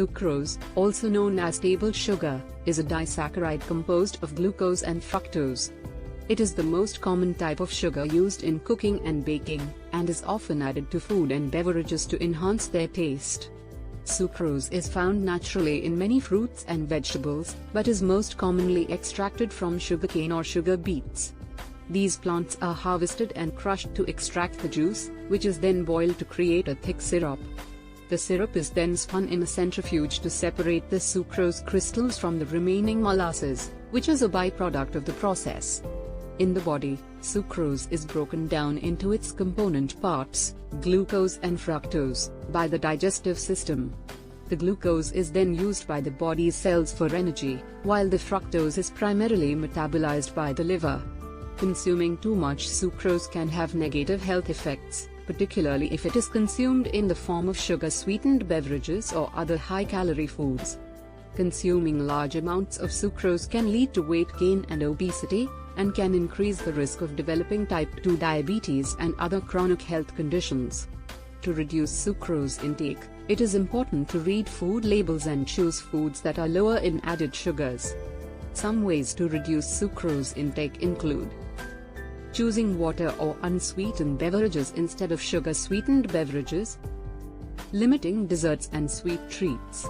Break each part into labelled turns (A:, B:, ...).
A: Sucrose, also known as table sugar, is a disaccharide composed of glucose and fructose. It is the most common type of sugar used in cooking and baking, and is often added to food and beverages to enhance their taste. Sucrose is found naturally in many fruits and vegetables, but is most commonly extracted from sugarcane or sugar beets. These plants are harvested and crushed to extract the juice, which is then boiled to create a thick syrup. The syrup is then spun in a centrifuge to separate the sucrose crystals from the remaining molasses, which is a byproduct of the process. In the body, sucrose is broken down into its component parts, glucose and fructose, by the digestive system. The glucose is then used by the body's cells for energy, while the fructose is primarily metabolized by the liver. Consuming too much sucrose can have negative health effects, particularly if it is consumed in the form of sugar-sweetened beverages or other high-calorie foods. Consuming large amounts of sucrose can lead to weight gain and obesity, and can increase the risk of developing type 2 diabetes and other chronic health conditions. To reduce sucrose intake, it is important to read food labels and choose foods that are lower in added sugars. Some ways to reduce sucrose intake include choosing water or unsweetened beverages instead of sugar-sweetened beverages, limiting desserts and sweet treats,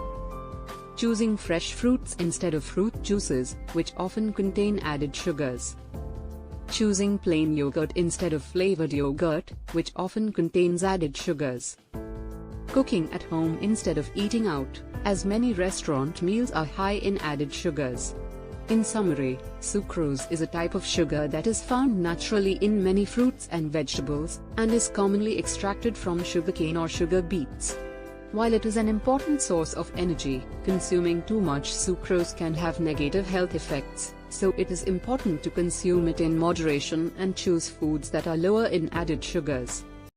A: choosing fresh fruits instead of fruit juices, which often contain added sugars, choosing plain yogurt instead of flavored yogurt, which often contains added sugars, cooking at home instead of eating out, as many restaurant meals are high in added sugars. In summary, sucrose is a type of sugar that is found naturally in many fruits and vegetables, and is commonly extracted from sugarcane or sugar beets. While it is an important source of energy, consuming too much sucrose can have negative health effects, so it is important to consume it in moderation and choose foods that are lower in added sugars.